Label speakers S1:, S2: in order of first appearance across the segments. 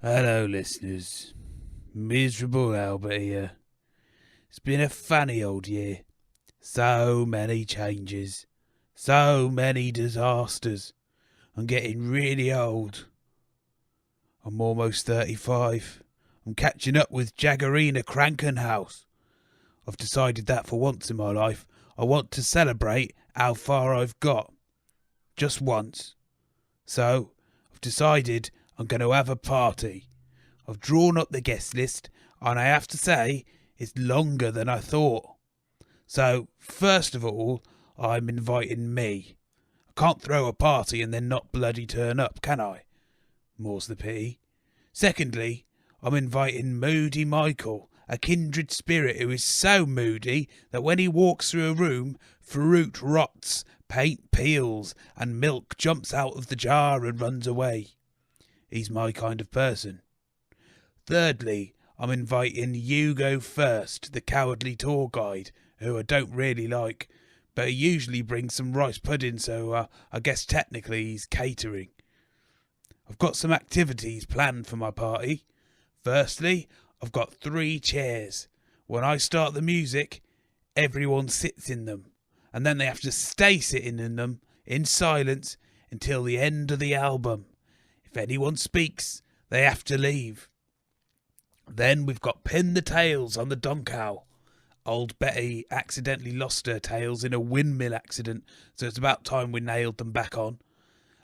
S1: Hello, listeners. Miserable Albert here. It's been a funny old year. So many changes. So many disasters. I'm getting really old. I'm almost 35. I'm catching up with Jaggerina Krankenhaus. I've decided that for once in my life, I want to celebrate how far I've got. Just once. So, I've decided I'm going to have a party. I've drawn up the guest list, and I have to say, it's longer than I thought. So, first of all, I'm inviting me. I can't throw a party and then not bloody turn up, can I? More's the pity. Secondly, I'm inviting Moody Michael, a kindred spirit who is so moody that when he walks through a room, fruit rots, paint peels, and milk jumps out of the jar and runs away. He's my kind of person. Thirdly, I'm inviting Hugo First, the cowardly tour guide, who I don't really like, but he usually brings some rice pudding, so I guess technically he's catering. I've got some activities planned for my party. Firstly, I've got 3 chairs. When I start the music, everyone sits in them, and then they have to stay sitting in them in silence until the end of the album. If anyone speaks, they have to leave. Then we've got Pin the Tails on the Doncow. Old Betty accidentally lost her tails in a windmill accident, so it's about time we nailed them back on.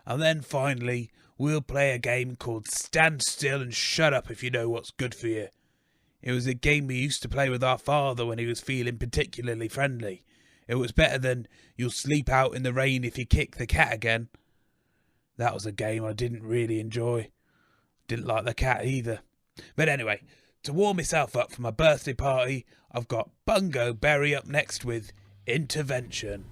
S1: And then finally, we'll play a game called Stand Still and Shut Up If You Know What's Good For You. It was a game we used to play with our father when he was feeling particularly friendly. It was better than You'll Sleep Out in the Rain If You Kick the Cat Again. That was a game I didn't really enjoy. Didn't like the cat either. But anyway, to warm myself up for my birthday party, I've got Bungo Berry up next with Intervention.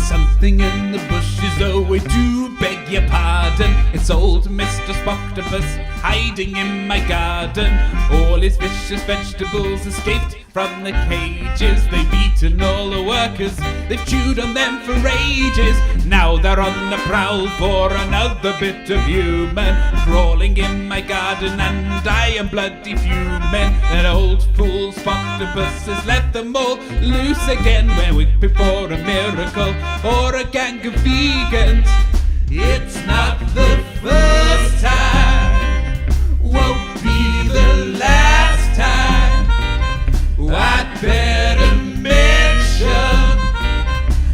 S2: Something in the bushes, oh, I do beg your pardon. It's old Mr. Spoctopus hiding in my garden. All his vicious vegetables escaped from the cages. They've eaten all the workers, they've chewed on them for ages. Now they're on the prowl for another bit of human, crawling in my garden and I am bloody fuming. That old fool Spoctopus has let them all loose again. We're waiting for a miracle or a gang of vegans. It's not the first time, won't be the last time. I'd better mention,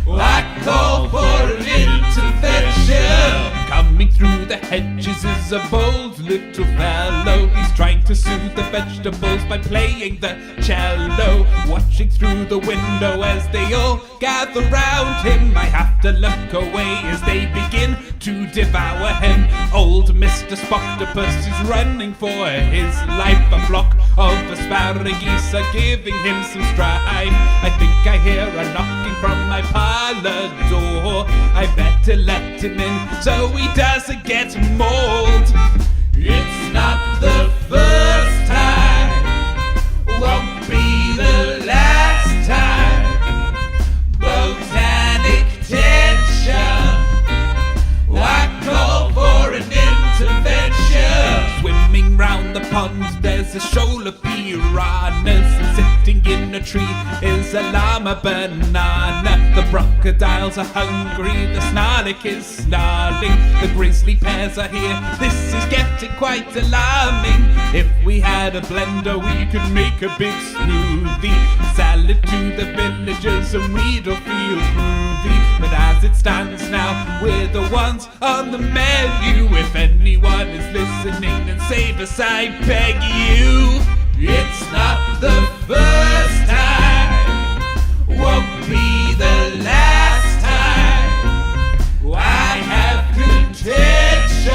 S2: I call for an intervention. Coming through the hedges is a bold little fellow. He's trying to soothe the vegetables by playing the cello. Watching through the window as they all gather round him, I have to look away as they begin to devour him. Old Mr. Spoctopus is running for his life. A flock of asparagus are giving him some strife. I think I hear a knocking from my parlour door. I better let him in so he doesn't get mauled. It's not the first time, won't be the last time. Botanic tension, I call for an intervention. Swimming round the pond, there's a shoal of piranhas. Sitting in a tree is a llama banana. The crocodiles are hungry, the snarlik is snarling. The grizzly bears are here, this is getting quite alarming. If we had a blender we could make a big smoothie, salad to the villagers and we'd all feel groovy. But as it stands now, we're the ones on the menu. If anyone is listening, then save us, I beg you. It's not the first time, won't be the last time. I have contention,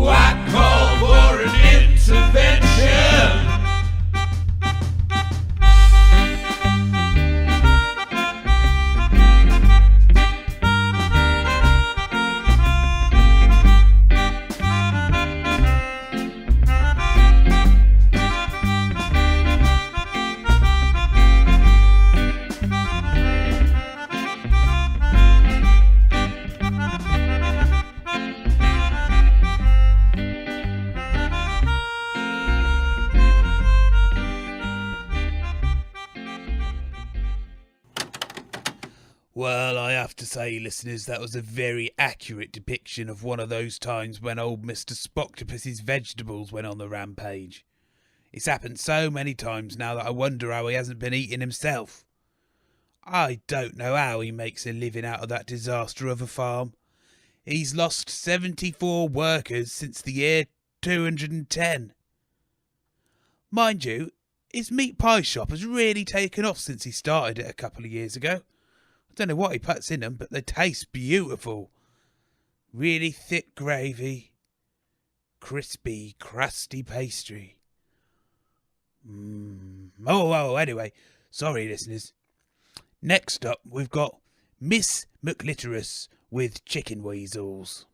S2: I call for an intervention.
S1: to say, listeners, that was a very accurate depiction of one of those times when old Mr. Spoctopus's vegetables went on the rampage. It's happened so many times now that I wonder how he hasn't been eating himself. I don't know how he makes a living out of that disaster of a farm. He's lost 74 workers since the year 210. Mind you, his meat pie shop has really taken off since he started it a couple of years ago. I don't know what he puts in them, but they taste beautiful. Really thick gravy, crispy, crusty pastry. Anyway, sorry listeners. Next up, we've got Miss McLitterus with chicken weasels.